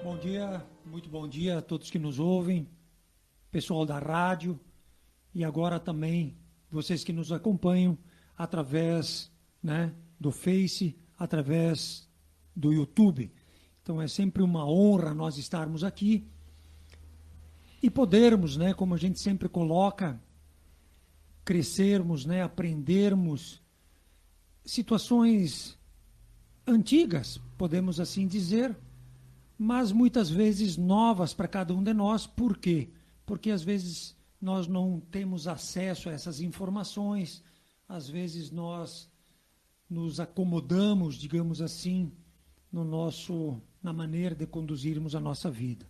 Bom dia, muito bom dia a todos que nos ouvem, pessoal da rádio e agora também vocês que nos acompanham através, né, do Face, através do YouTube. Então é sempre uma honra nós estarmos aqui e podermos, né, como a gente sempre coloca, crescermos, né, aprendermos situações antigas, podemos assim dizer, mas muitas vezes novas para cada um de nós. Por quê? Porque às vezes nós não temos acesso a essas informações, às vezes nós nos acomodamos, digamos assim, na maneira de conduzirmos a nossa vida.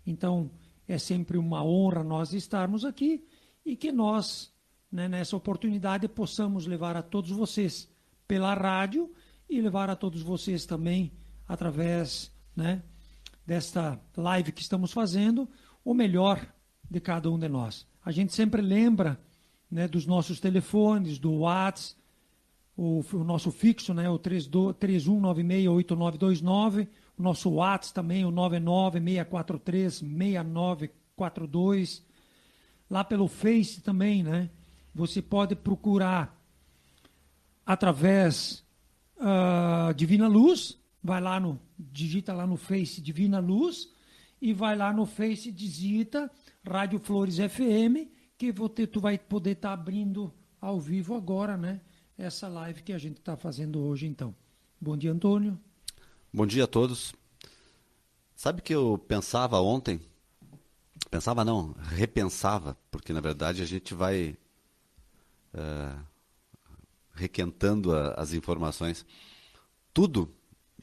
Então, é sempre uma honra nós estarmos aqui e que nós, né, nessa oportunidade, possamos levar a todos vocês pela rádio e levar a todos vocês também através, né, desta live que estamos fazendo, o melhor de cada um de nós. A gente sempre lembra, né, dos nossos telefones, do WhatsApp, o nosso fixo, né, o 31968929, o nosso WhatsApp também, o 996436942. Lá pelo Face também, né, você pode procurar através Divina Luz, vai lá digita lá no Face Divina Luz e vai lá no Face, digita Rádio Flores FM, que tu vai poder estar abrindo ao vivo agora, né, essa live que a gente está fazendo hoje, então. Bom dia, Antônio. Bom dia a todos. Sabe que eu pensava ontem? Pensava não, repensava, porque na verdade a gente vai requentando as informações. Tudo,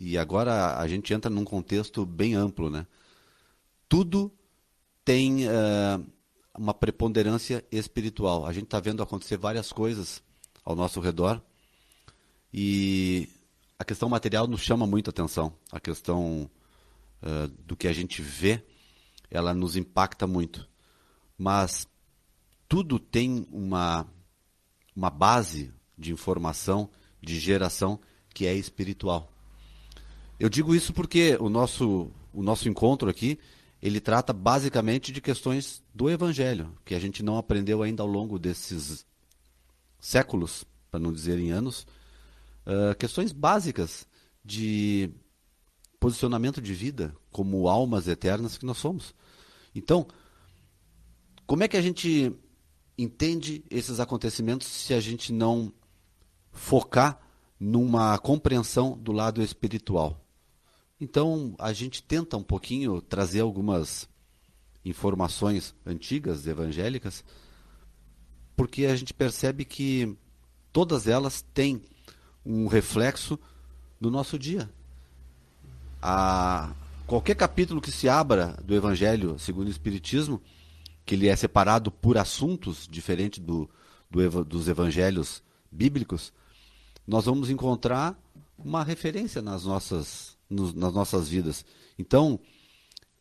e agora a gente entra num contexto bem amplo, né? Tudo tem uma preponderância espiritual. A gente está vendo acontecer várias coisas ao nosso redor e a questão material nos chama muito a atenção. A questão do que a gente vê, ela nos impacta muito. Mas tudo tem uma base de informação, de geração, que é espiritual. Eu digo isso porque o nosso encontro aqui, ele trata basicamente de questões do Evangelho, que a gente não aprendeu ainda ao longo desses séculos, para não dizer em anos, questões básicas de posicionamento de vida, como almas eternas que nós somos. Então, como é que a gente entende esses acontecimentos se a gente não focar numa compreensão do lado espiritual? Então, a gente tenta um pouquinho trazer algumas informações antigas, evangélicas, porque a gente percebe que todas elas têm um reflexo no nosso dia. Qualquer capítulo que se abra do Evangelho segundo o Espiritismo, que ele é separado por assuntos, diferente dos evangelhos bíblicos, nós vamos encontrar uma referência nas nossas vidas. Então,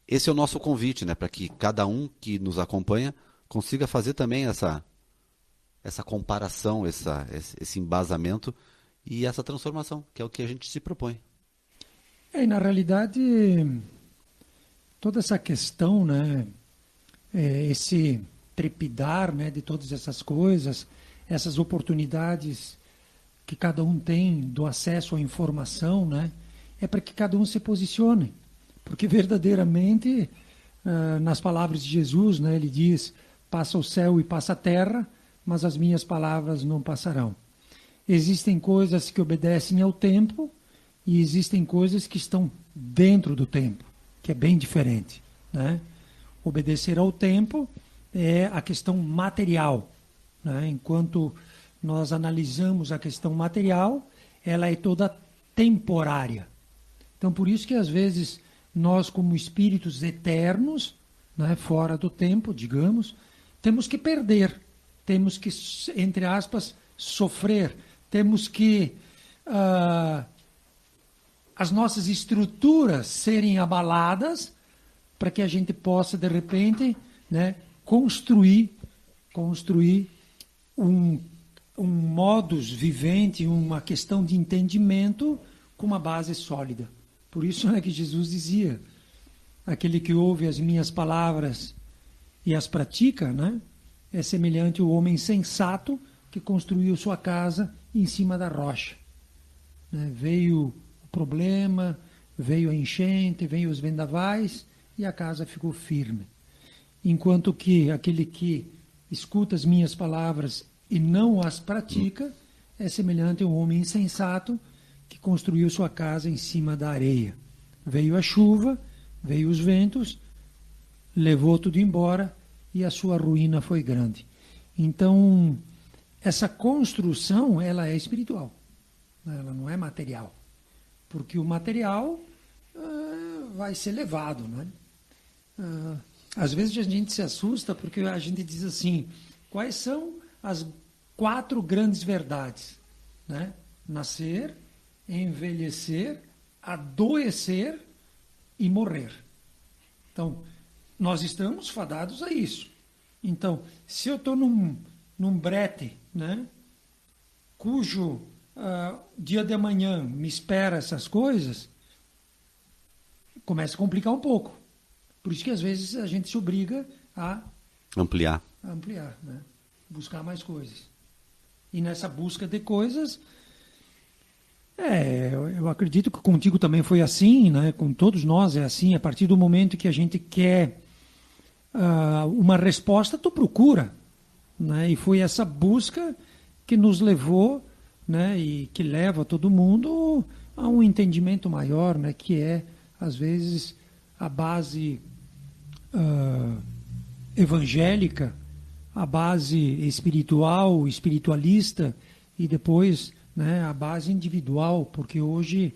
esse é o nosso convite, né, para que cada um que nos acompanha consiga fazer também essa comparação, esse embasamento e essa transformação, que é o que a gente se propõe. E na realidade, toda essa questão, né, esse trepidar, né, de todas essas coisas, essas oportunidades que cada um tem do acesso à informação, né, é para que cada um se posicione. Porque verdadeiramente, nas palavras de Jesus, né, ele diz, passa o céu e passa a terra, mas as minhas palavras não passarão. Existem coisas que obedecem ao tempo e existem coisas que estão dentro do tempo, que é bem diferente, né? Obedecer ao tempo é a questão material, né? Enquanto nós analisamos a questão material, ela é toda temporária. Então, por isso que às vezes nós, como espíritos eternos, né, fora do tempo, digamos, temos que perder, temos que, entre aspas, sofrer, temos que as nossas estruturas serem abaladas para que a gente possa, de repente, né, construir um modus vivente, uma questão de entendimento com uma base sólida. Por isso é que Jesus dizia, aquele que ouve as minhas palavras e as pratica, né, é semelhante ao homem sensato que construiu sua casa em cima da rocha. Né? Veio o problema, veio a enchente, veio os vendavais e a casa ficou firme. Enquanto que aquele que escuta as minhas palavras e não as pratica é semelhante ao homem insensato que construiu sua casa em cima da areia. Veio a chuva, veio os ventos, levou tudo embora e a sua ruína foi grande. Então, essa construção, ela é espiritual, ela não é material. Porque o material vai ser levado, né? Às vezes a gente se assusta porque a gente diz assim, quais são as 4 grandes verdades? Né? Nascer, envelhecer, adoecer e morrer. Então, nós estamos fadados a isso. Então, se eu estou num brete, né, cujo dia de amanhã me espera essas coisas, começa a complicar um pouco. Por isso que às vezes a gente se obriga a ampliar, né? Buscar mais coisas. E nessa busca de coisas, eu acredito que contigo também foi assim, né? Com todos nós é assim. A partir do momento que a gente quer uma resposta, tu procura, né? E foi essa busca que nos levou, né? E que leva todo mundo a um entendimento maior, né? Que é às vezes a base evangélica, a base espiritual, espiritualista e depois, né, a base individual, porque hoje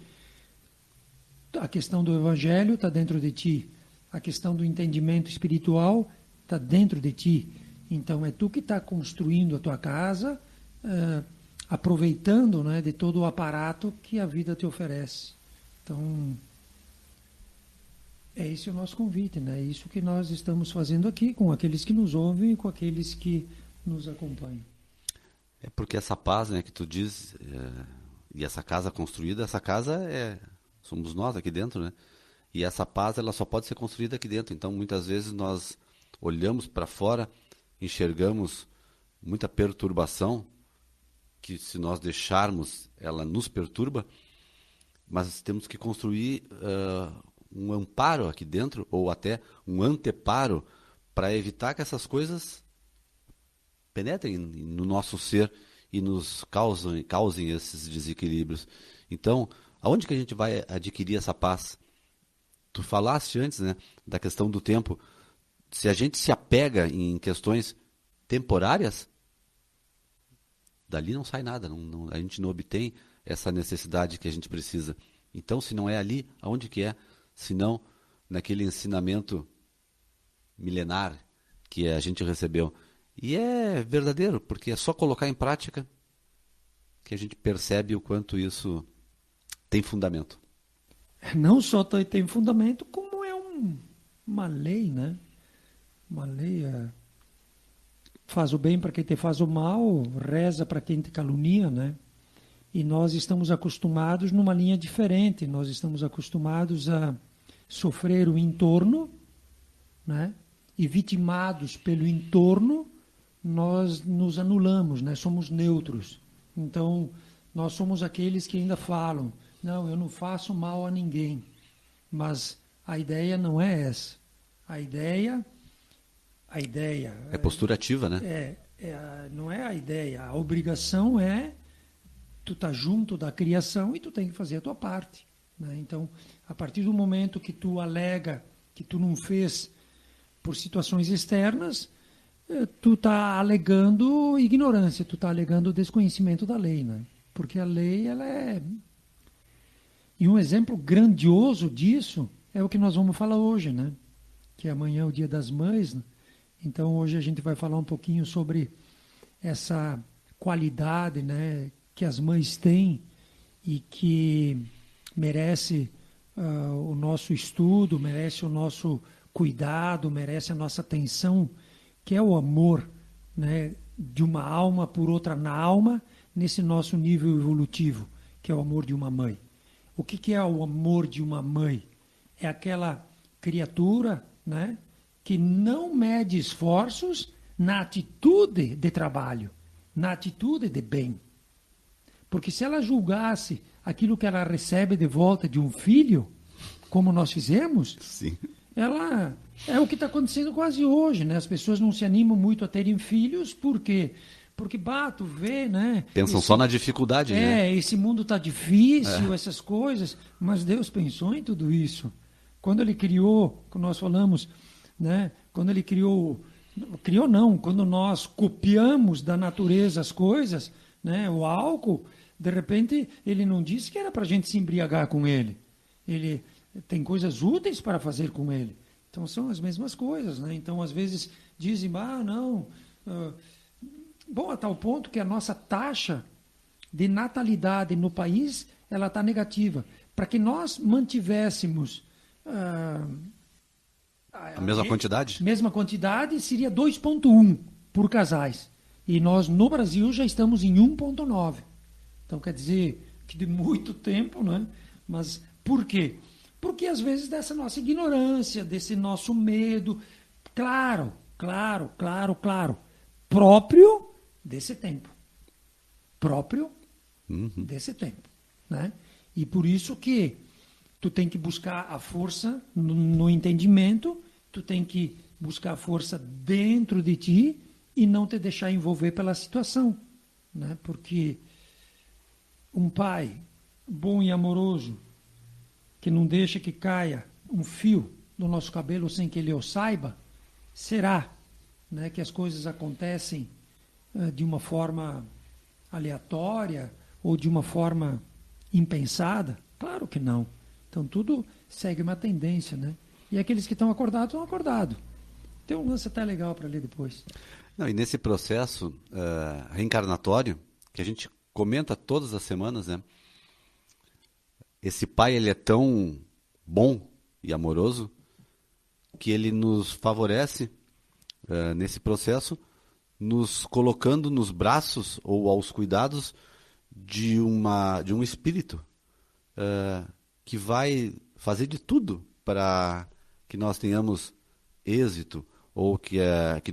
a questão do evangelho está dentro de ti, a questão do entendimento espiritual está dentro de ti. Então é tu que está construindo a tua casa, aproveitando, né, de todo o aparato que a vida te oferece. Então é esse o nosso convite, né? É isso que nós estamos fazendo aqui com aqueles que nos ouvem e com aqueles que nos acompanham. É porque essa paz, né, que tu diz, e essa casa construída, essa casa somos nós aqui dentro, né? E essa paz, ela só pode ser construída aqui dentro. Então, muitas vezes nós olhamos para fora, enxergamos muita perturbação, que se nós deixarmos, ela nos perturba, mas temos que construir um amparo aqui dentro, ou até um anteparo, para evitar que essas coisas penetrem no nosso ser e nos causem esses desequilíbrios. Então, aonde que a gente vai adquirir essa paz? Tu falaste antes, né, da questão do tempo. Se a gente se apega em questões temporárias, dali não sai nada, a gente não obtém essa necessidade que a gente precisa. Então, se não é ali, aonde que é? Se não naquele ensinamento milenar que a gente recebeu. E é verdadeiro, porque é só colocar em prática que a gente percebe o quanto isso tem fundamento. Não só tem fundamento, como é uma lei, né? Uma lei faz o bem para quem te faz o mal, reza para quem te calunia, né? E nós estamos acostumados numa linha diferente, nós estamos acostumados a sofrer o entorno, né? E vitimados pelo entorno, nós nos anulamos, né? Somos neutros. Então, nós somos aqueles que ainda falam, não, eu não faço mal a ninguém. Mas a ideia não é essa. A ideia é postura ativa, né? Não é a ideia. A obrigação é tu tá junto da criação e tu tem que fazer a tua parte, né? Então, a partir do momento que tu alega que tu não fez por situações externas, tu tá alegando ignorância, tu tá alegando desconhecimento da lei, né? Porque a lei, ela é... E um exemplo grandioso disso é o que nós vamos falar hoje, né? Que amanhã é o Dia das Mães, né? Então, hoje a gente vai falar um pouquinho sobre essa qualidade, né, que as mães têm e que merece o nosso estudo, merece o nosso cuidado, merece a nossa atenção, que é o amor, né, de uma alma por outra na alma, nesse nosso nível evolutivo, que é o amor de uma mãe. O que é o amor de uma mãe? É aquela criatura, né, que não mede esforços na atitude de trabalho, na atitude de bem. Porque se ela julgasse aquilo que ela recebe de volta de um filho, como nós fizemos, Sim. ela é o que está acontecendo quase hoje, né? As pessoas não se animam muito a terem filhos, por quê? Porque, tu vê, né? Pensam só na dificuldade, né? Esse mundo está difícil, essas coisas, mas Deus pensou em tudo isso. Quando Ele criou, como nós falamos, né? Quando Ele criou não, quando nós copiamos da natureza as coisas, né? O álcool, de repente, Ele não disse que era para a gente se embriagar com ele. Ele tem coisas úteis para fazer com ele. Então são as mesmas coisas, né? Então às vezes dizem, não, bom, a tal ponto que a nossa taxa de natalidade no país ela está negativa. Para que nós mantivéssemos A mesma quantidade? mesma quantidade, seria 2,1 por casais. E nós no Brasil já estamos em 1,9. Então quer dizer que de muito tempo, né? Mas por quê? Porque às vezes dessa nossa ignorância, desse nosso medo, claro, próprio desse tempo. Próprio desse tempo, né? E por isso que tu tem que buscar a força no entendimento, tu tem que buscar a força dentro de ti e não te deixar envolver pela situação, né? Porque um pai bom e amoroso que não deixa que caia um fio do nosso cabelo sem que ele o saiba, será, né, que as coisas acontecem de uma forma aleatória ou de uma forma impensada? Claro que não. Então tudo segue uma tendência, né? E aqueles que estão acordados. Tem um lance até legal para ler depois. Não, e nesse processo reencarnatório, que a gente comenta todas as semanas, né? Esse pai, ele é tão bom e amoroso que ele nos favorece nesse processo, nos colocando nos braços ou aos cuidados de um espírito que vai fazer de tudo para que nós tenhamos êxito ou que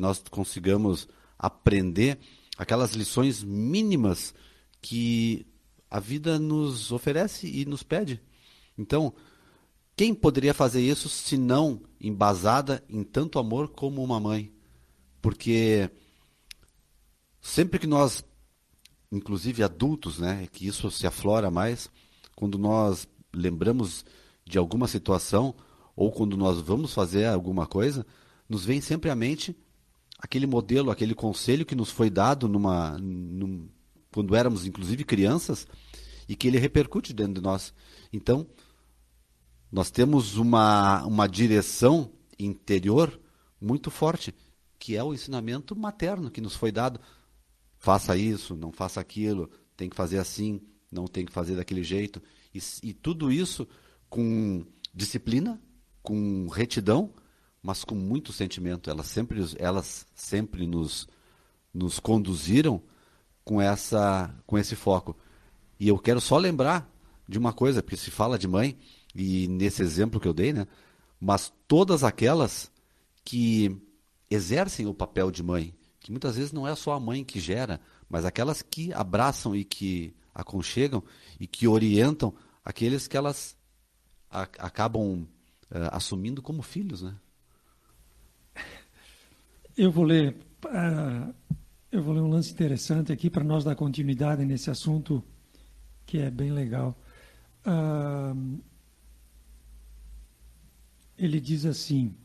nós consigamos aprender aquelas lições mínimas que a vida nos oferece e nos pede. Então, quem poderia fazer isso se não embasada em tanto amor como uma mãe? Porque sempre que nós, inclusive adultos, né, que isso se aflora mais, quando nós lembramos de alguma situação ou quando nós vamos fazer alguma coisa, nos vem sempre à mente aquele modelo, aquele conselho que nos foi dado quando éramos, inclusive, crianças, e que ele repercute dentro de nós. Então, nós temos uma direção interior muito forte, que é o ensinamento materno que nos foi dado. Faça isso, não faça aquilo, tem que fazer assim, não tem que fazer daquele jeito. E tudo isso com disciplina, com retidão, mas com muito sentimento. Elas sempre nos conduziram com esse foco. E eu quero só lembrar de uma coisa, porque se fala de mãe, e nesse exemplo que eu dei, né? Mas todas aquelas que exercem o papel de mãe, que muitas vezes não é só a mãe que gera, mas aquelas que abraçam e que aconchegam e que orientam aqueles que elas acabam assumindo como filhos, né? Eu vou ler um lance interessante aqui para nós dar continuidade nesse assunto que é bem legal. Ele diz assim,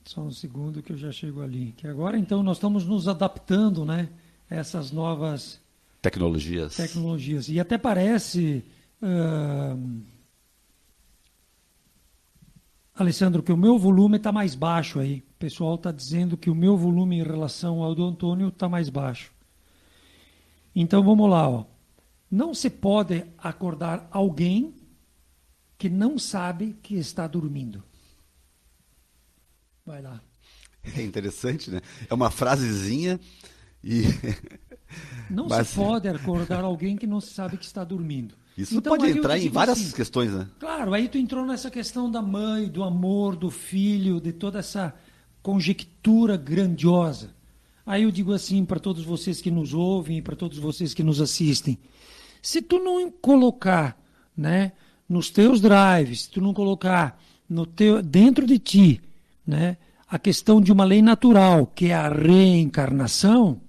só um segundo que eu já chego ali, que agora então nós estamos nos adaptando, né, a essas novas tecnologias. E até parece, Alessandro, que o meu volume está mais baixo aí. O pessoal está dizendo que o meu volume em relação ao do Antônio está mais baixo. Então vamos lá, ó. Não se pode acordar alguém que não sabe que está dormindo. Vai lá. É interessante, né? É uma frasezinha e... Não se pode acordar alguém que não sabe que está dormindo. Isso Então, pode aí eu entrar te em digo várias assim, questões, né? claro, aí tu entrou nessa questão da mãe, do amor, do filho, de toda essa conjectura grandiosa. Aí eu digo assim para todos vocês que nos ouvem e para todos vocês que nos assistem: se tu não colocar, né, nos teus drives, se tu não colocar no teu, dentro de ti, né, a questão de uma lei natural, que é a reencarnação,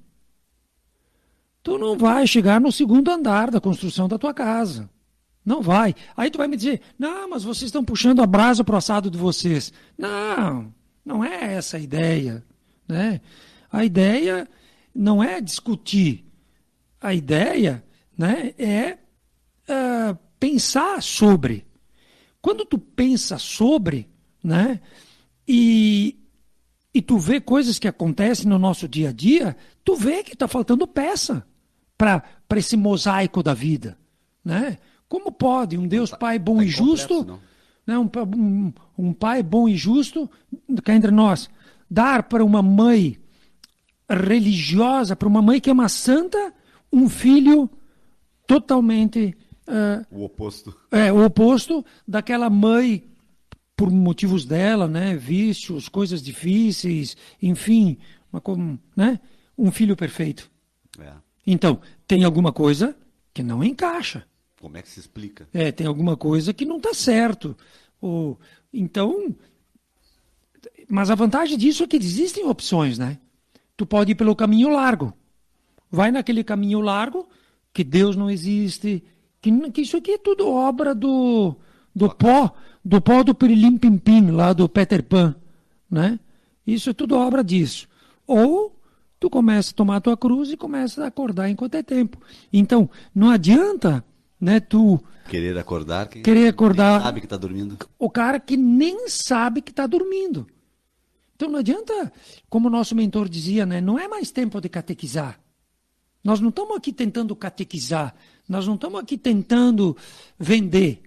tu não vai chegar no segundo andar da construção da tua casa. Não vai. Aí tu vai me dizer, não, mas vocês estão puxando a brasa para o assado de vocês. Não, não é essa a ideia. Né? A ideia não é discutir. A ideia, né, é pensar sobre. Quando tu pensa sobre, né, e, e tu vê coisas que acontecem no nosso dia a dia, tu vê que está faltando peça para esse mosaico da vida. Né? Como pode um Deus Pai bom Tá e incompleto, justo, senão. né, um Pai bom e justo, cá entre nós, dar para uma mãe religiosa, para uma mãe que é uma santa, um filho totalmente O oposto. o oposto daquela mãe por motivos dela, né, vícios, coisas difíceis, enfim, né, um filho perfeito. É. Então, tem alguma coisa que não encaixa. Como é que se explica? Tem alguma coisa que não está certo. Então, mas a vantagem disso é que existem opções, né? Tu pode ir pelo caminho largo. Vai naquele caminho largo, que Deus não existe, que isso aqui é tudo obra do pó do Pirilim Pim Pim, lá do Peter Pan, né? Isso é tudo obra disso. Ou tu começa a tomar a tua cruz e começa a acordar enquanto é tempo. Então, não adianta, né, tu Querer acordar, quem querer acordar nem sabe que está dormindo. o cara que nem sabe que está dormindo. Então não adianta, como o nosso mentor dizia, né, não é mais tempo de catequizar. Nós não estamos aqui tentando catequizar, nós não estamos aqui tentando vender,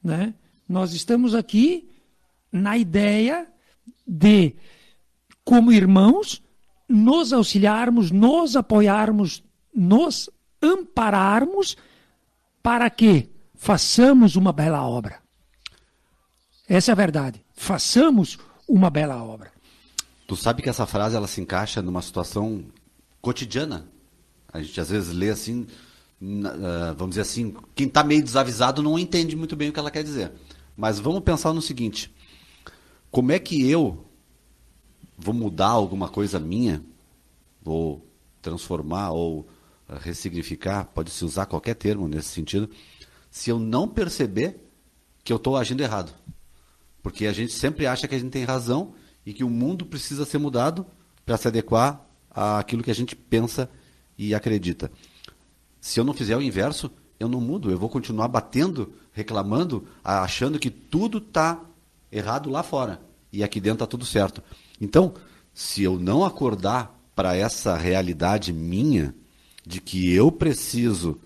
né? Nós estamos aqui na ideia de, como irmãos, nos auxiliarmos, nos apoiarmos, nos ampararmos para que façamos uma bela obra. Essa é a verdade. Façamos uma bela obra. Tu sabe que essa frase ela se encaixa numa situação cotidiana. A gente às vezes lê assim, vamos dizer assim, quem está meio desavisado não entende muito bem o que ela quer dizer. Mas vamos pensar no seguinte: como é que eu vou mudar alguma coisa minha, ou transformar, ou ressignificar, pode-se usar qualquer termo nesse sentido, se eu não perceber que eu estou agindo errado? Porque a gente sempre acha que a gente tem razão e que o mundo precisa ser mudado para se adequar àquilo que a gente pensa e acredita. Se eu não fizer o inverso, eu não mudo, eu vou continuar batendo, reclamando, achando que tudo está errado lá fora e aqui dentro está tudo certo. Então, se eu não acordar para essa realidade minha, de que eu preciso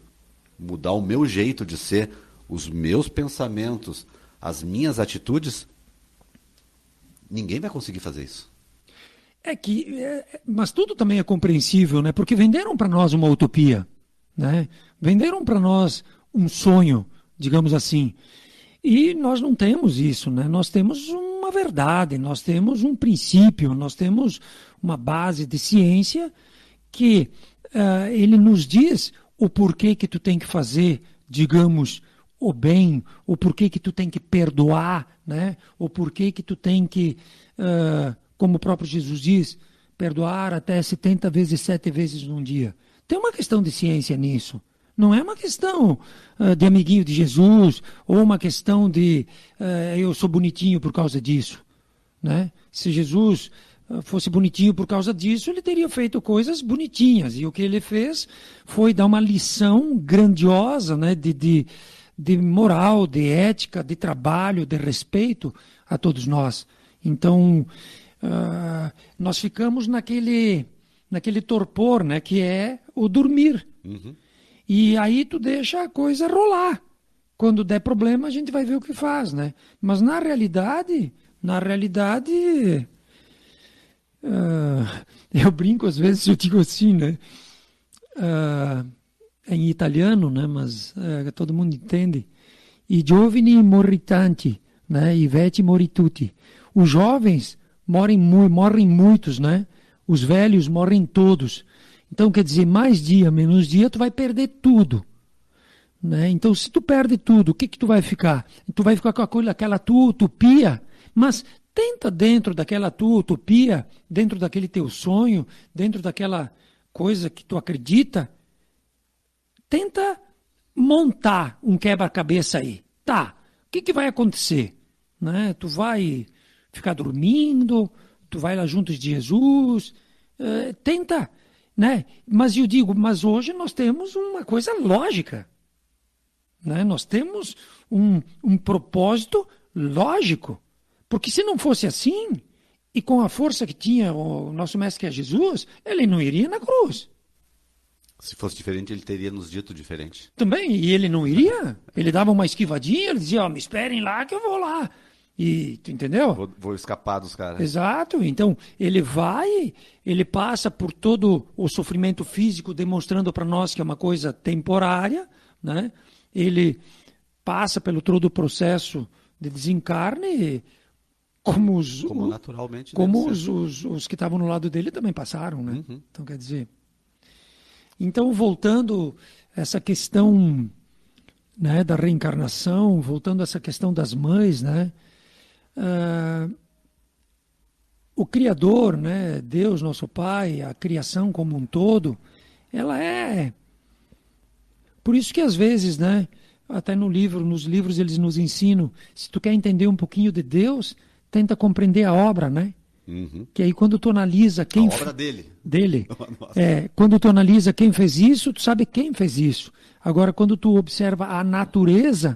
mudar o meu jeito de ser, os meus pensamentos, as minhas atitudes, ninguém vai conseguir fazer isso. Mas tudo também é compreensível, né? Porque venderam para nós uma utopia, né? Venderam para nós um sonho, digamos assim. E nós não temos isso, né? Nós temos uma verdade, nós temos um princípio, nós temos uma base de ciência que ele nos diz o porquê que tu tem que fazer, digamos, o bem, o porquê que tu tem que perdoar, né? O porquê que tu tem que, como o próprio Jesus diz, perdoar até 70 vezes, 7 vezes num dia. Tem uma questão de ciência nisso. Não é uma questão de amiguinho de Jesus, ou uma questão de eu sou bonitinho por causa disso. Né? Se Jesus fosse bonitinho por causa disso, ele teria feito coisas bonitinhas. E o que ele fez foi dar uma lição grandiosa, né, de moral, de ética, de trabalho, de respeito a todos nós. Então, nós ficamos naquele torpor, né, que é o dormir. Uhum. E aí tu deixa a coisa rolar. Quando der problema, a gente vai ver o que faz, né? Mas na realidade, eu brinco às vezes, eu digo assim, né? em italiano, né? Mas todo mundo entende. I giovani morritanti, né? I vecchi morituti. Os jovens morrem muitos, né? Os velhos morrem todos. Então, quer dizer, mais dia, menos dia, tu vai perder tudo. Né? Então, se tu perde tudo, o que tu vai ficar? Tu vai ficar com aquela tua utopia, mas tenta dentro daquela tua utopia, dentro daquele teu sonho, dentro daquela coisa que tu acredita, tenta montar um quebra-cabeça aí. Tá, o que vai acontecer? Né? Tu vai ficar dormindo, tu vai lá junto de Jesus, tenta, né? Mas eu digo, mas hoje nós temos uma coisa lógica. Né? Nós temos um propósito lógico. Porque se não fosse assim, e com a força que tinha o nosso mestre que é Jesus, ele não iria na cruz. Se fosse diferente, ele teria nos dito diferente. Também, e ele não iria. Ele dava uma esquivadinha, ele dizia, me esperem lá que eu vou lá. E, tu entendeu? Vou escapar dos caras. Exato. Então, ele vai, ele passa por todo o sofrimento físico, demonstrando para nós que é uma coisa temporária, né? Ele passa pelo todo o processo de desencarne, como naturalmente como os que estavam no lado dele também passaram, né? Uhum. Então, quer dizer... Então, voltando a essa questão, né, da reencarnação, voltando a essa questão das mães, né? O Criador, né, Deus, nosso Pai, a criação como um todo, ela é... Por isso que às vezes, né, até nos livros eles nos ensinam, se tu quer entender um pouquinho de Deus, tenta compreender a obra, né? Uhum. Que aí quando tu analisa quem... A obra dele. Quando tu analisa quem fez isso, tu sabe quem fez isso. Agora, quando tu observa a natureza,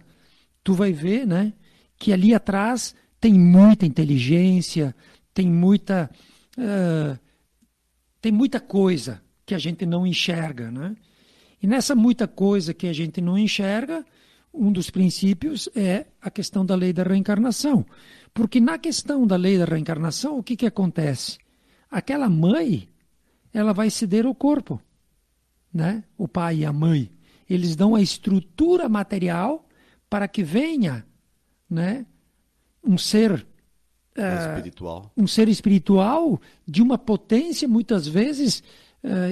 tu vai ver, né, que ali atrás tem muita inteligência, tem muita coisa que a gente não enxerga, né? E nessa muita coisa que a gente não enxerga, um dos princípios é a questão da lei da reencarnação. Porque na questão da lei da reencarnação, o que acontece? Aquela mãe, ela vai ceder o corpo, né? O pai e a mãe. Eles dão a estrutura material para que venha, né, um ser espiritual. Um ser espiritual de uma potência muitas vezes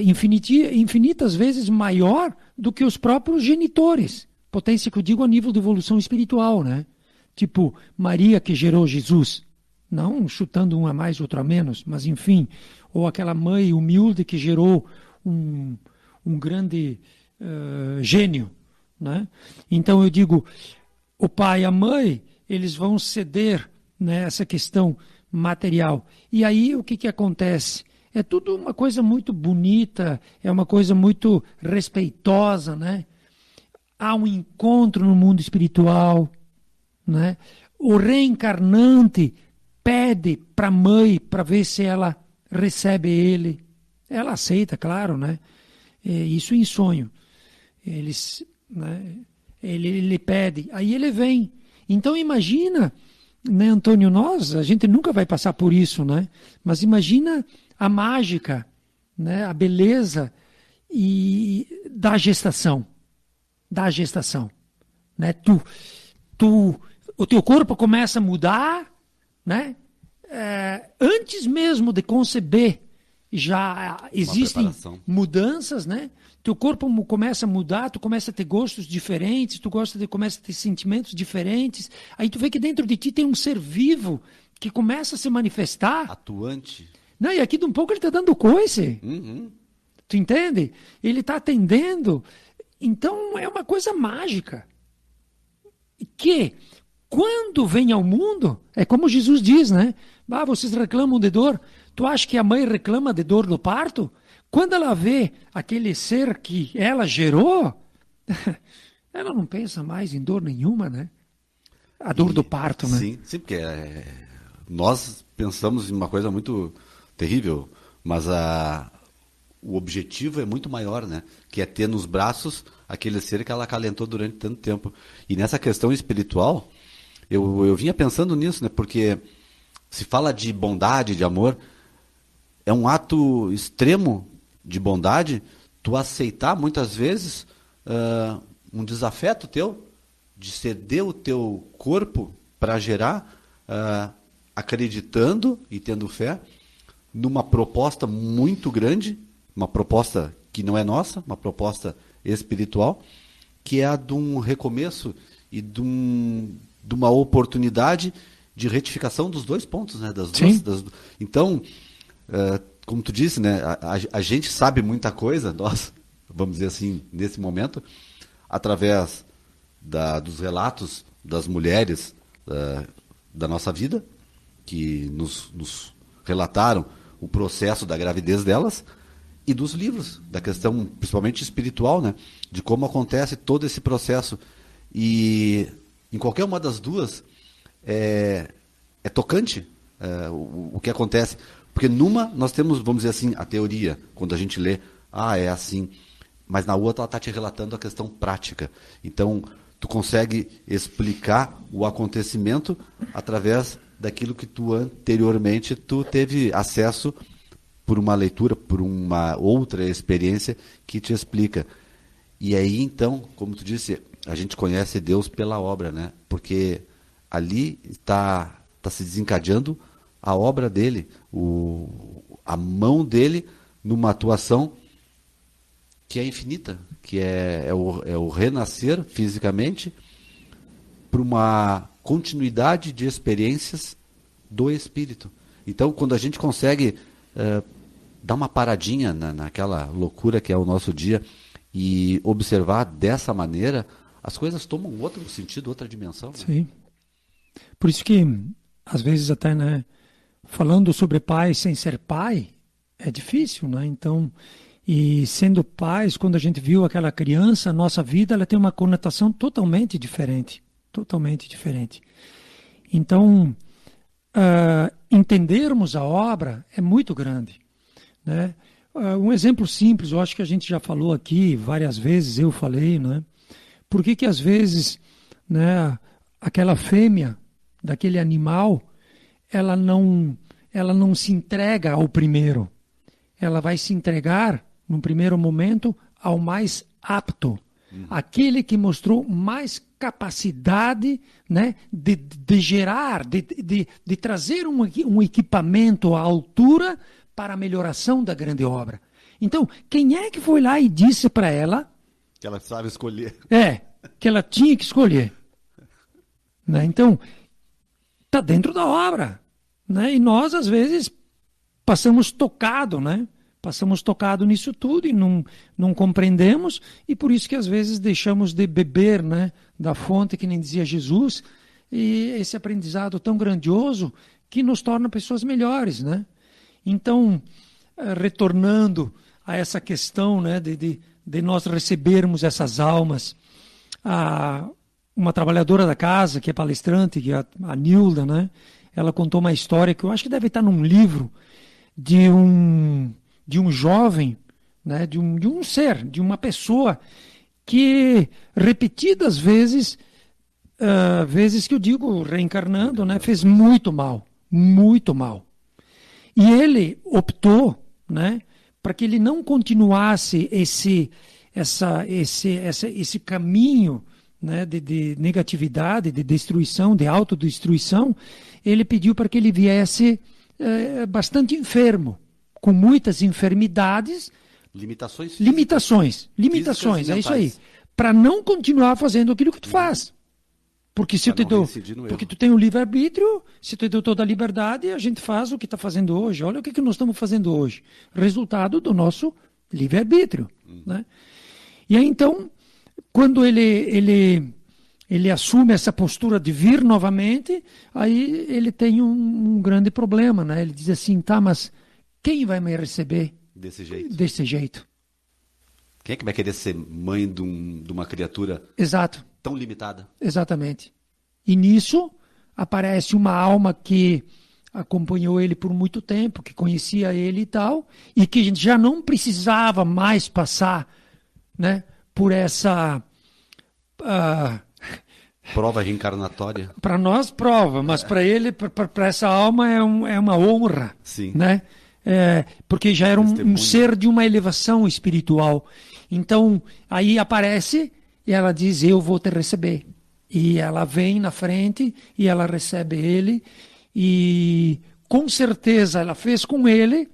infinitas vezes maior do que os próprios genitores. Potência que eu digo a nível de evolução espiritual, né? Tipo Maria que gerou Jesus, não chutando um a mais, outro a menos, mas enfim, ou aquela mãe humilde que gerou um grande gênio, né? Então eu digo, o pai e a mãe, eles vão ceder, né, essa questão material. E aí o que acontece? É tudo uma coisa muito bonita, é uma coisa muito respeitosa, né? Há um encontro no mundo espiritual, né? O reencarnante pede para a mãe para ver se ela recebe ele. Ela aceita, claro, né? Isso em sonho. Ele pede, aí ele vem. Então imagina, né, Antônio, a gente nunca vai passar por isso, né? Mas imagina a mágica, né, a beleza da gestação. Né? O teu corpo começa a mudar, né? Antes mesmo de conceber, já existem mudanças, né? Teu corpo começa a mudar, tu começa a ter gostos diferentes, começa a ter sentimentos diferentes. Aí tu vê que dentro de ti tem um ser vivo que começa a se manifestar. Atuante. Não, e aqui de um pouco ele está dando coice. Uhum. Tu entende? Ele está atendendo. Então é uma coisa mágica. Que quando vem ao mundo, é como Jesus diz, né? Vocês reclamam de dor. Tu acha que a mãe reclama de dor do parto? Quando ela vê aquele ser que ela gerou, ela não pensa mais em dor nenhuma, né? A dor do parto, né? Sim, porque nós pensamos em uma coisa muito terrível, mas o objetivo é muito maior, né? Que é ter nos braços aquele ser que ela acalentou durante tanto tempo. E nessa questão espiritual, eu vinha pensando nisso, né? Porque se fala de bondade, de amor, é um ato extremo de bondade tu aceitar muitas vezes um desafeto teu, de ceder o teu corpo para gerar, acreditando e tendo fé numa proposta muito grande, uma proposta que não é nossa, uma proposta espiritual, que é a de um recomeço e de uma oportunidade de retificação dos dois pontos, né? Então, como tu disse, né? A gente sabe muita coisa, nós, vamos dizer assim, nesse momento, através dos relatos das mulheres da nossa vida, que nos relataram o processo da gravidez delas, e dos livros, da questão principalmente espiritual, né? De como acontece todo esse processo. E em qualquer uma das duas é tocante o que acontece. Porque numa nós temos, vamos dizer assim, a teoria, quando a gente lê, é assim. Mas na outra ela está te relatando a questão prática. Então, tu consegue explicar o acontecimento através daquilo que tu anteriormente tu teve acesso por uma leitura, por uma outra experiência que te explica. E aí, então, como tu disse, a gente conhece Deus pela obra, né? Porque ali está se desencadeando a obra dele, a mão dele numa atuação que é infinita, que é o renascer fisicamente para uma continuidade de experiências do Espírito. Então, quando a gente consegue dar uma paradinha naquela loucura que é o nosso dia e observar dessa maneira, as coisas tomam outro sentido, outra dimensão. Né? Sim. Por isso que, às vezes até, né, falando sobre pai sem ser pai, é difícil, né? Então, e sendo pais, quando a gente viu aquela criança, a nossa vida ela tem uma conotação totalmente diferente. Totalmente diferente. Então, entendermos a obra é muito grande. Né? Um exemplo simples, eu acho que a gente já falou aqui várias vezes, eu falei, né? Por que às vezes, né, aquela fêmea daquele animal, ela não se entrega ao primeiro. Ela vai se entregar, num primeiro momento, ao mais apto. Aquele que mostrou mais capacidade, né, de gerar, de trazer um equipamento à altura para a melhoração da grande obra. Então, quem é que foi lá e disse para ela... Que ela sabe escolher. Que ela tinha que escolher. Né? Então, está dentro da obra. Né? E nós, às vezes, passamos tocado, né? Passamos tocado nisso tudo e não compreendemos, e por isso que às vezes deixamos de beber, né, da fonte, que nem dizia Jesus, e esse aprendizado tão grandioso que nos torna pessoas melhores, né? Então, retornando a essa questão, né, de nós recebermos essas almas, uma trabalhadora da casa, que é palestrante, que é a Nilda, né, ela contou uma história que eu acho que deve estar num livro de um jovem, né, de um ser, de uma pessoa que repetidas vezes, vezes que eu digo reencarnando, né, fez muito mal, muito mal. E ele optou, né, para que ele não continuasse esse caminho, né, de negatividade, de destruição, de autodestruição. Ele pediu para que ele viesse bastante enfermo, com muitas enfermidades. Limitações, é isso aí. Para não continuar fazendo aquilo que tu faz. Porque porque tu tem o livre-arbítrio, se tu deu toda a liberdade, a gente faz o que está fazendo hoje. Olha o que nós estamos fazendo hoje. Resultado do nosso livre-arbítrio. Né? E aí, então, quando ele assume essa postura de vir novamente, aí ele tem um grande problema. Né? Ele diz assim, tá, mas quem vai me receber desse jeito? Quem é que vai querer ser mãe de uma criatura tão limitada? Exatamente. E nisso aparece uma alma que acompanhou ele por muito tempo, que conhecia ele e tal, e que a gente já não precisava mais passar, né, por essa... prova reencarnatória. Para nós, prova, mas para ele, para essa alma, é uma honra. Sim. Né? Porque já era um ser de uma elevação espiritual. Então, aí aparece e ela diz, eu vou te receber. E ela vem na frente e ela recebe ele e com certeza ela fez com ele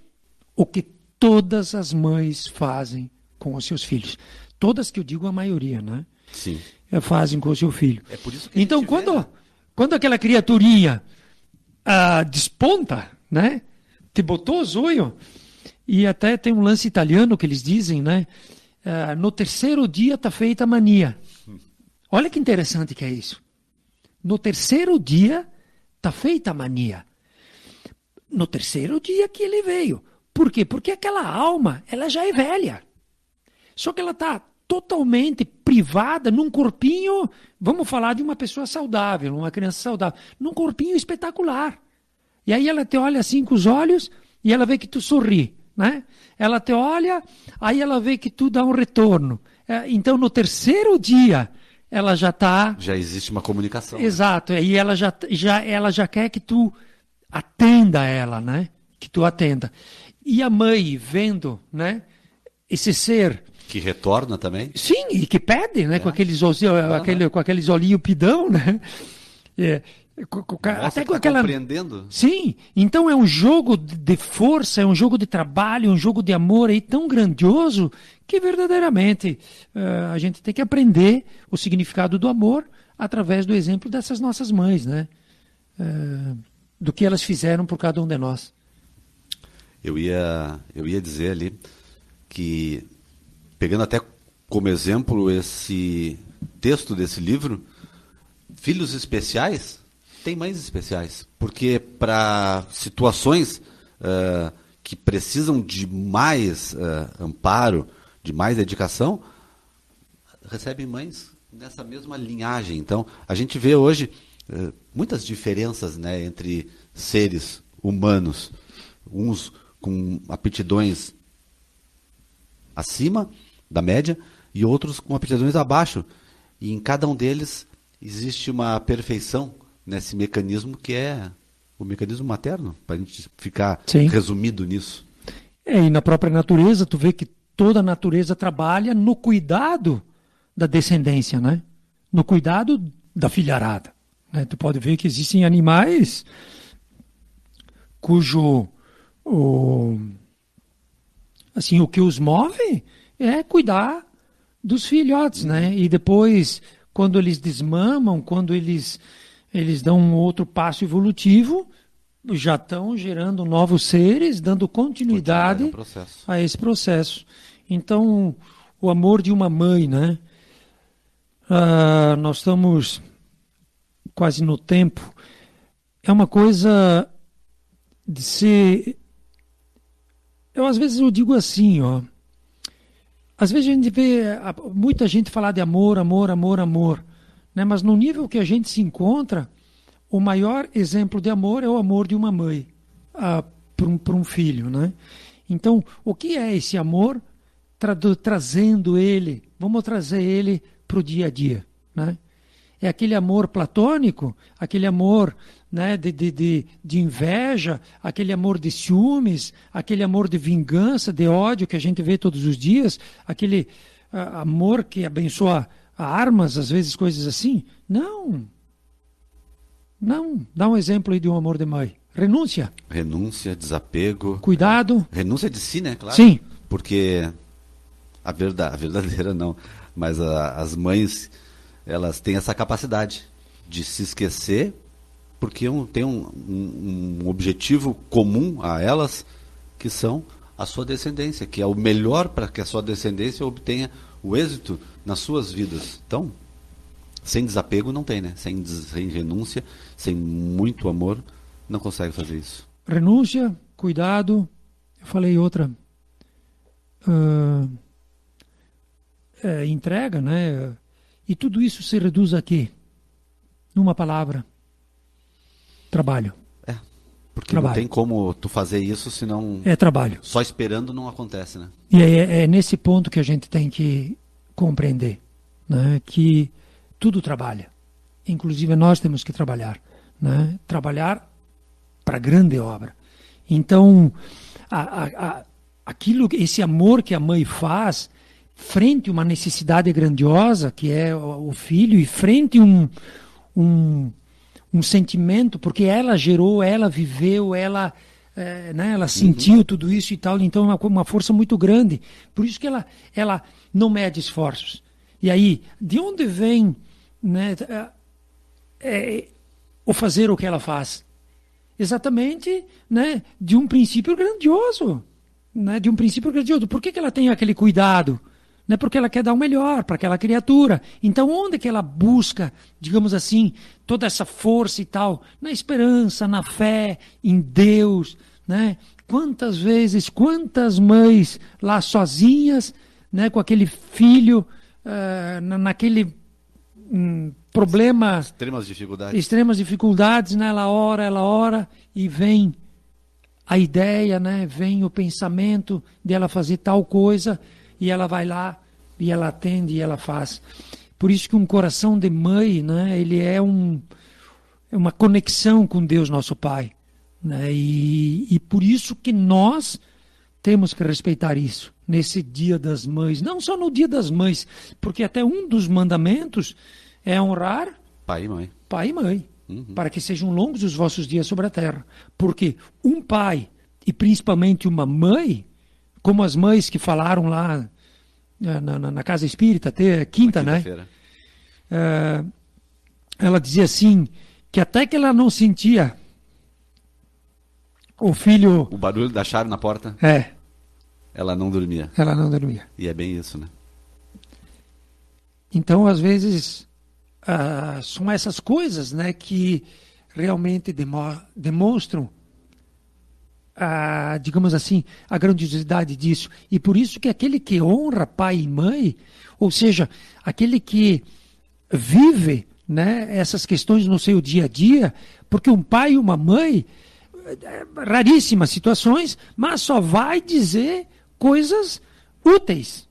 o que todas as mães fazem com os seus filhos. Todas que eu digo a maioria, né? Sim. Fazem com o seu filho. É por isso que a então, gente vê, né? quando aquela criaturinha desponta, né? Te botou os olhos, e até tem um lance italiano que eles dizem, né? No terceiro dia está feita a mania. Olha que interessante que é isso. No terceiro dia está feita a mania. No terceiro dia que ele veio. Por quê? Porque aquela alma, ela já é velha. Só que ela está totalmente privada num corpinho, vamos falar de uma pessoa saudável, uma criança saudável, num corpinho espetacular. E aí ela te olha assim com os olhos e ela vê que tu sorri, né? Ela te olha, aí ela vê que tu dá um retorno. Então no terceiro dia ela já está... Já existe uma comunicação. Exato, e ela já quer que tu atenda ela, né? Que tu atenda. E a mãe vendo, né? Esse ser... Que retorna também. Sim, e que pede, né? Com aqueles olhinhos pidão, né? Nossa, até com tá aquela... compreendendo. Sim, então é um jogo de força, é um jogo de trabalho, um jogo de amor aí tão grandioso que verdadeiramente a gente tem que aprender o significado do amor através do exemplo dessas nossas mães, né? Do que elas fizeram por cada um de nós. Eu ia dizer ali que, pegando até como exemplo esse texto desse livro, filhos especiais têm mães especiais, porque para situações que precisam de mais amparo, de mais dedicação, recebem mães nessa mesma linhagem. Então, a gente vê hoje muitas diferenças, né, entre seres humanos, uns com aptidões acima da média e outros com aptidões abaixo. E em cada um deles existe uma perfeição nesse mecanismo que é o mecanismo materno, para a gente ficar Sim. resumido nisso. E na própria natureza, tu vê que toda a natureza trabalha no cuidado da descendência, né? No cuidado da filharada. Né? Tu pode ver que existem animais cujo o que os move é cuidar dos filhotes, né? E depois, quando eles desmamam, quando eles dão um outro passo evolutivo, já estão gerando novos seres, dando continuidade a esse processo. Então, o amor de uma mãe, né? Nós estamos quase no tempo. É uma coisa de ser... às vezes eu digo assim, ó. Às vezes a gente vê muita gente falar de amor, amor, amor, amor. Né? Mas no nível que a gente se encontra, o maior exemplo de amor é o amor de uma mãe para um filho. Né? Então, o que é esse amor? Trazendo ele, vamos trazer ele para o dia a dia. Né? É aquele amor platônico, aquele amor, né, de inveja, aquele amor de ciúmes, aquele amor de vingança, de ódio que a gente vê todos os dias, aquele amor que abençoa armas, às vezes coisas assim. Não. Não. Dá um exemplo aí de um amor de mãe. Renúncia. Renúncia, desapego. Cuidado. Renúncia de si, né? Claro. Sim. Porque a verdadeira não, mas as mães, elas têm essa capacidade de se esquecer, porque tem um objetivo comum a elas, que são a sua descendência, que é o melhor para que a sua descendência obtenha o êxito nas suas vidas. Então, sem desapego não tem, né? Sem renúncia, sem muito amor, não consegue fazer isso. Renúncia, cuidado. Eu falei outra. Entrega, né? E tudo isso se reduz a quê? Numa palavra. Trabalho. Porque trabalho. Não tem como tu fazer isso senão... É trabalho. Só esperando não acontece, né? E é nesse ponto que a gente tem que compreender, né? Que tudo trabalha. Inclusive nós temos que trabalhar. Né? Trabalhar para a grande obra. Então, esse amor que a mãe faz frente a uma necessidade grandiosa, que é o filho, e frente a um sentimento, porque ela gerou, ela viveu, ela, né, ela sentiu tudo isso e tal, então é uma força muito grande. Por isso que ela não mede esforços. E aí, de onde vem, né, o fazer o que ela faz? Exatamente, né, de um princípio grandioso. Né, de um princípio grandioso. Por que ela tem aquele cuidado? Né, porque ela quer dar o melhor para aquela criatura. Então, onde que ela busca, digamos assim, toda essa força e tal? Na esperança, na fé, em Deus. Né? Quantas vezes, quantas mães lá sozinhas, né, com aquele filho, naquele problema... Extremas dificuldades, né? Ela ora, e vem a ideia, né? Vem o pensamento de ela fazer tal coisa, e ela vai lá, e ela atende, e ela faz. Por isso que um coração de mãe, né? Ele é uma conexão com Deus, nosso Pai. Né? E por isso que nós temos que respeitar isso, nesse Dia das Mães. Não só no Dia das Mães, porque até um dos mandamentos é honrar pai e mãe. Pai e mãe. Para que sejam longos os vossos dias sobre a terra. Porque um pai, e principalmente uma mãe, como as mães que falaram lá na Casa Espírita, até quinta, né? Ela dizia assim, que até que ela não sentia o filho... O barulho da chave na porta? Ela não dormia. Ela não dormia. E é bem isso, né? Então, às vezes... são essas coisas, né, que realmente demonstram, digamos assim, a grandiosidade disso. E por isso que aquele que honra pai e mãe, ou seja, aquele que vive, né, essas questões no seu dia a dia, porque um pai e uma mãe, raríssimas situações, mas só vai dizer coisas úteis.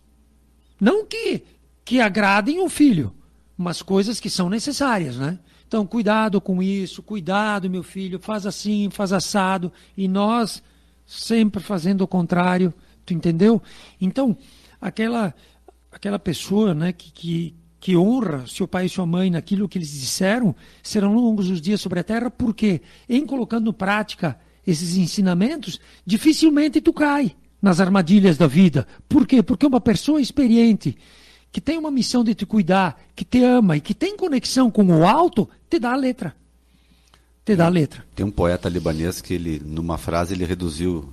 Não que agradem o filho, umas coisas que são necessárias, né? Então, cuidado com isso, cuidado, meu filho, faz assim, faz assado, e nós sempre fazendo o contrário, tu entendeu? Então, aquela pessoa, né, que honra seu pai e sua mãe naquilo que eles disseram, serão longos os dias sobre a terra, porque em colocando em prática esses ensinamentos, dificilmente tu cai nas armadilhas da vida. Por quê? Porque uma pessoa experiente, que tem uma missão de te cuidar, que te ama e que tem conexão com o alto, te dá a letra. Te dá a letra. Tem um poeta libanês que ele, numa frase, ele reduziu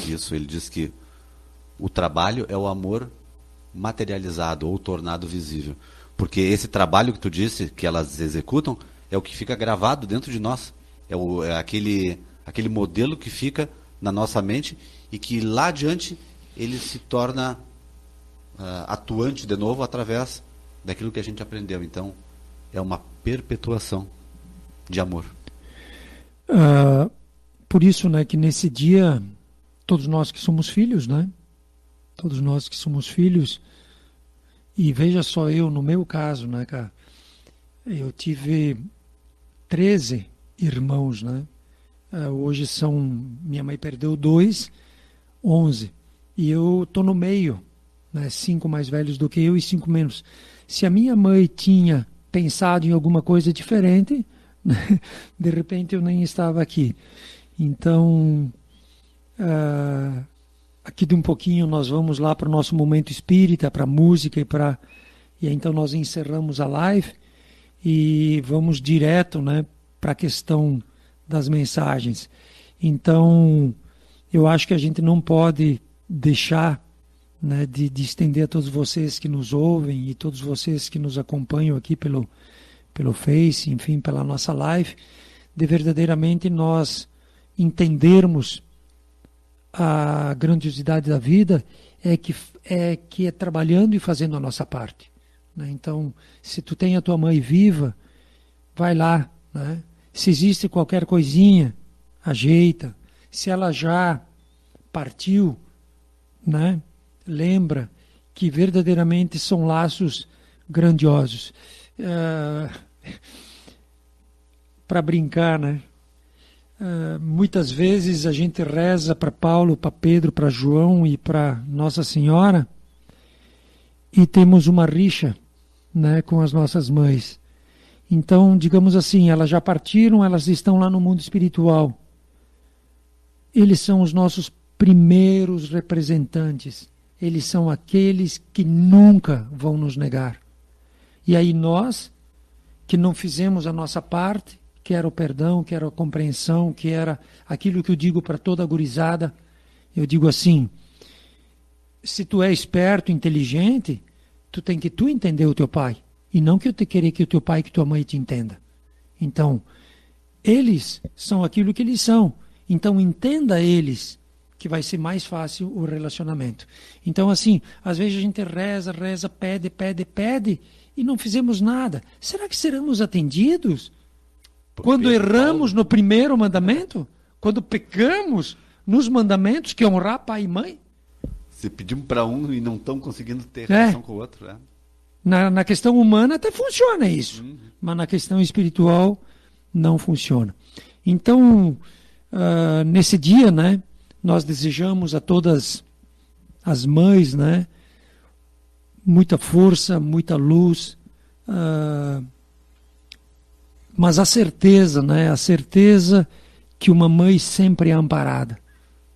isso. Ele diz que o trabalho é o amor materializado ou tornado visível. Porque esse trabalho que tu disse, que elas executam, é o que fica gravado dentro de nós. É aquele modelo que fica na nossa mente e que lá adiante ele se torna... atuante de novo através daquilo que a gente aprendeu. Então, é uma perpetuação de amor. Por isso, né, que nesse dia, todos nós que somos filhos, né? Todos nós que somos filhos, e veja só eu, no meu caso, né, cara? Eu tive 13 irmãos, né? Hoje minha mãe perdeu 2, 11. E eu tô no meio, né, 5 mais velhos do que eu e 5 menos. Se a minha mãe tinha pensado em alguma coisa diferente, né, de repente eu nem estava aqui. Então, aqui de um pouquinho nós vamos lá para o nosso momento espírita, para a música e então nós encerramos a live e vamos direto, né, para a questão das mensagens. Então, eu acho que a gente não pode deixar, né, de estender a todos vocês que nos ouvem e todos vocês que nos acompanham aqui pelo Face, enfim, pela nossa live, de verdadeiramente nós entendermos a grandiosidade da vida é trabalhando e fazendo a nossa parte. Né? Então, se tu tem a tua mãe viva, vai lá, né? Se existe qualquer coisinha, ajeita. Se ela já partiu, né? Lembra que verdadeiramente são laços grandiosos. Para brincar, né? Muitas vezes a gente reza para Paulo, para Pedro, para João e para Nossa Senhora, e temos uma rixa, né, com as nossas mães. Então, digamos assim, elas já partiram, elas estão lá no mundo espiritual. Eles são os nossos primeiros representantes. Eles são aqueles que nunca vão nos negar. E aí nós, que não fizemos a nossa parte, que era o perdão, que era a compreensão, que era aquilo que eu digo para toda a gurizada, eu digo assim, se tu é esperto, inteligente, tu tem que entender o teu pai, e não que eu te querer que o teu pai e que tua mãe te entenda. Então, eles são aquilo que eles são. Então, entenda eles, que vai ser mais fácil o relacionamento. Então, assim, às vezes a gente reza, pede, e não fizemos nada. Será que seremos atendidos? Quando erramos no primeiro mandamento? Quando pecamos nos mandamentos, que é honrar pai e mãe? Se pedimos para um e não estão conseguindo ter relação com o outro. É. Na questão humana até funciona isso, mas na questão espiritual não funciona. Então, nesse dia, né, nós desejamos a todas as mães, né, muita força, muita luz, mas a certeza, né, a certeza que uma mãe sempre é amparada,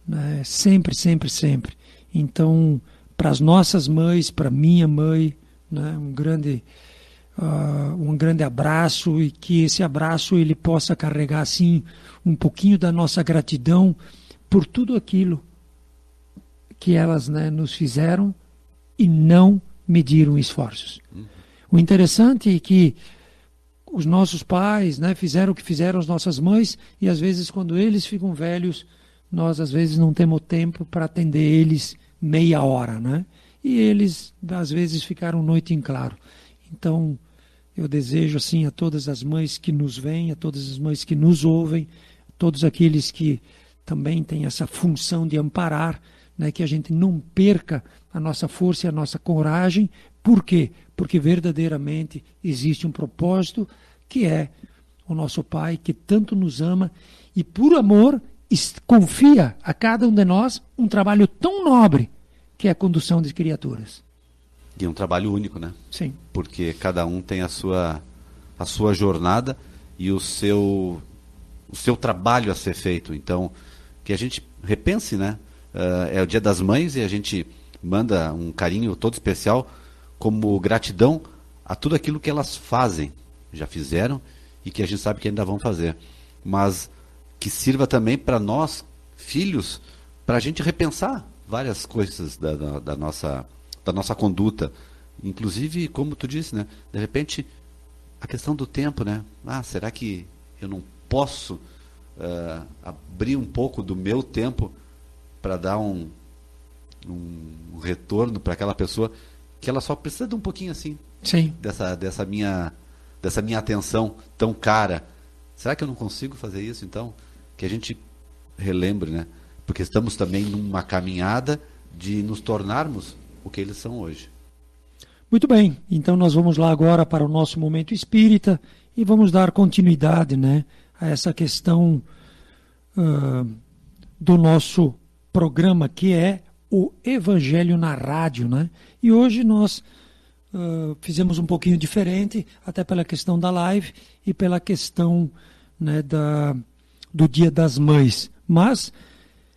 né, sempre, sempre, sempre. Então, para as nossas mães, para minha mãe, né, um grande abraço, e que esse abraço ele possa carregar assim um pouquinho da nossa gratidão por tudo aquilo que elas, né, nos fizeram e não mediram esforços. O interessante é que os nossos pais, né, fizeram o que fizeram as nossas mães, e às vezes quando eles ficam velhos, nós às vezes não temos tempo para atender eles meia hora, né? E eles às vezes ficaram noite em claro. Então eu desejo assim a todas as mães que nos veem, a todas as mães que nos ouvem, todos aqueles que também têm essa função de amparar, né, que a gente não perca a nossa força e a nossa coragem. Por quê? Porque verdadeiramente existe um propósito, que é o nosso Pai, que tanto nos ama e por amor confia a cada um de nós um trabalho tão nobre, que é a condução de criaturas. E é um trabalho único, né? Sim. Porque cada um tem a sua jornada e o seu trabalho a ser feito. Então, que a gente repense, né? É o Dia das Mães e a gente manda um carinho todo especial como gratidão a tudo aquilo que elas fazem, já fizeram e que a gente sabe que ainda vão fazer. Mas que sirva também para nós, filhos, para a gente repensar várias coisas da nossa conduta. Inclusive, como tu disse, né? De repente, a questão do tempo, né? Será que eu não posso abrir um pouco do meu tempo para dar um retorno para aquela pessoa que ela só precisa de um pouquinho assim? Sim. Dessa minha atenção tão cara. Será que eu não consigo fazer isso, então? Que a gente relembre, né? Porque estamos também numa caminhada de nos tornarmos o que eles são hoje. Muito bem, então nós vamos lá agora para o nosso momento espírita e vamos dar continuidade, né, a essa questão do nosso programa, que é o Evangelho na Rádio, né? E hoje nós fizemos um pouquinho diferente, até pela questão da live e pela questão, né, do Dia das Mães. Mas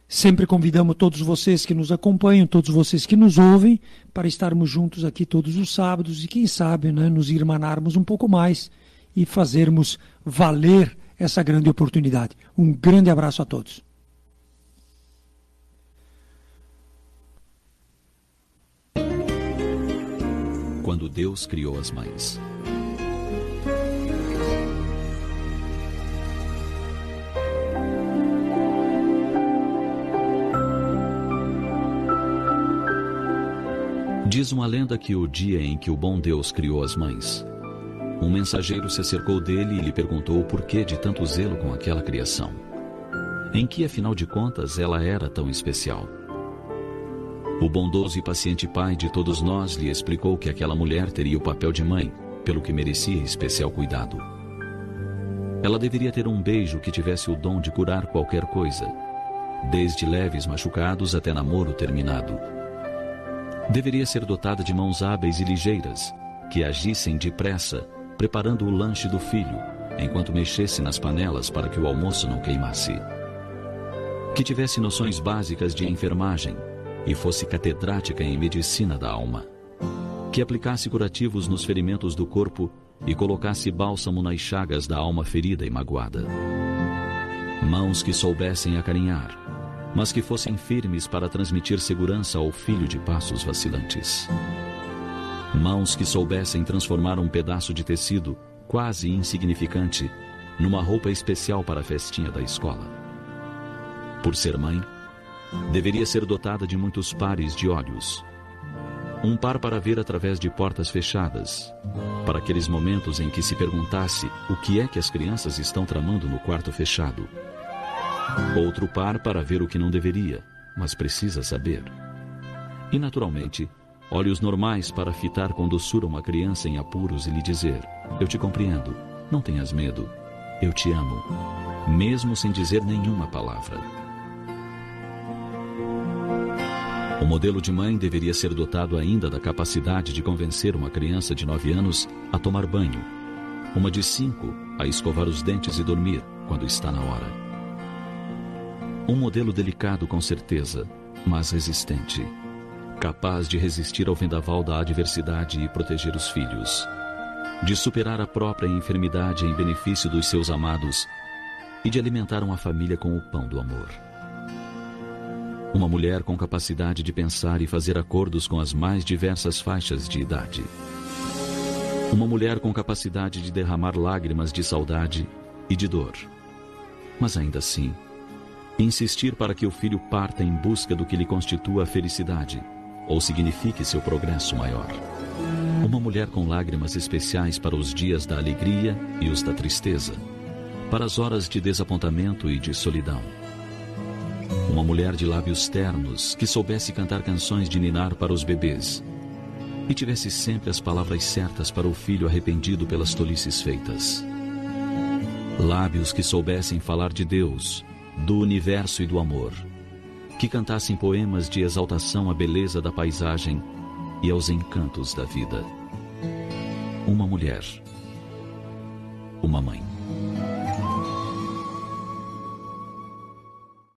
sempre convidamos todos vocês que nos acompanham, todos vocês que nos ouvem, para estarmos juntos aqui todos os sábados e, quem sabe, né, nos irmanarmos um pouco mais e fazermos valer essa grande oportunidade. Um grande abraço a todos. Quando Deus criou as mães. Diz uma lenda que o dia em que o bom Deus criou as mães, um mensageiro se acercou dele e lhe perguntou o porquê de tanto zelo com aquela criação. Em que, afinal de contas, ela era tão especial? O bondoso e paciente pai de todos nós lhe explicou que aquela mulher teria o papel de mãe, pelo que merecia especial cuidado. Ela deveria ter um beijo que tivesse o dom de curar qualquer coisa, desde leves machucados até namoro terminado. Deveria ser dotada de mãos hábeis e ligeiras, que agissem depressa, preparando o lanche do filho, enquanto mexesse nas panelas para que o almoço não queimasse. Que tivesse noções básicas de enfermagem e fosse catedrática em medicina da alma. Que aplicasse curativos nos ferimentos do corpo e colocasse bálsamo nas chagas da alma ferida e magoada. Mãos que soubessem acarinhar, mas que fossem firmes para transmitir segurança ao filho de passos vacilantes. Mãos que soubessem transformar um pedaço de tecido quase insignificante numa roupa especial para a festinha da escola. Por ser mãe, deveria ser dotada de muitos pares de olhos. Um par para ver através de portas fechadas, para aqueles momentos em que se perguntasse o que é que as crianças estão tramando no quarto fechado. Outro par para ver o que não deveria, mas precisa saber. E, naturalmente, olhos normais para fitar com doçura uma criança em apuros e lhe dizer: eu te compreendo, não tenhas medo, eu te amo, mesmo sem dizer nenhuma palavra. O modelo de mãe deveria ser dotado ainda da capacidade de convencer uma criança de 9 anos a tomar banho, uma de 5 a escovar os dentes e dormir quando está na hora. Um modelo delicado com certeza, mas resistente, capaz de resistir ao vendaval da adversidade e proteger os filhos, de superar a própria enfermidade em benefício dos seus amados e de alimentar uma família com o pão do amor. Uma mulher com capacidade de pensar e fazer acordos com as mais diversas faixas de idade. Uma mulher com capacidade de derramar lágrimas de saudade e de dor. Mas ainda assim, insistir para que o filho parta em busca do que lhe constitua a felicidade ou signifique seu progresso maior. Uma mulher com lágrimas especiais para os dias da alegria e os da tristeza, para as horas de desapontamento e de solidão. Uma mulher de lábios ternos que soubesse cantar canções de ninar para os bebês e tivesse sempre as palavras certas para o filho arrependido pelas tolices feitas. Lábios que soubessem falar de Deus, do universo e do amor, que cantassem poemas de exaltação à beleza da paisagem e aos encantos da vida. Uma mulher, uma mãe.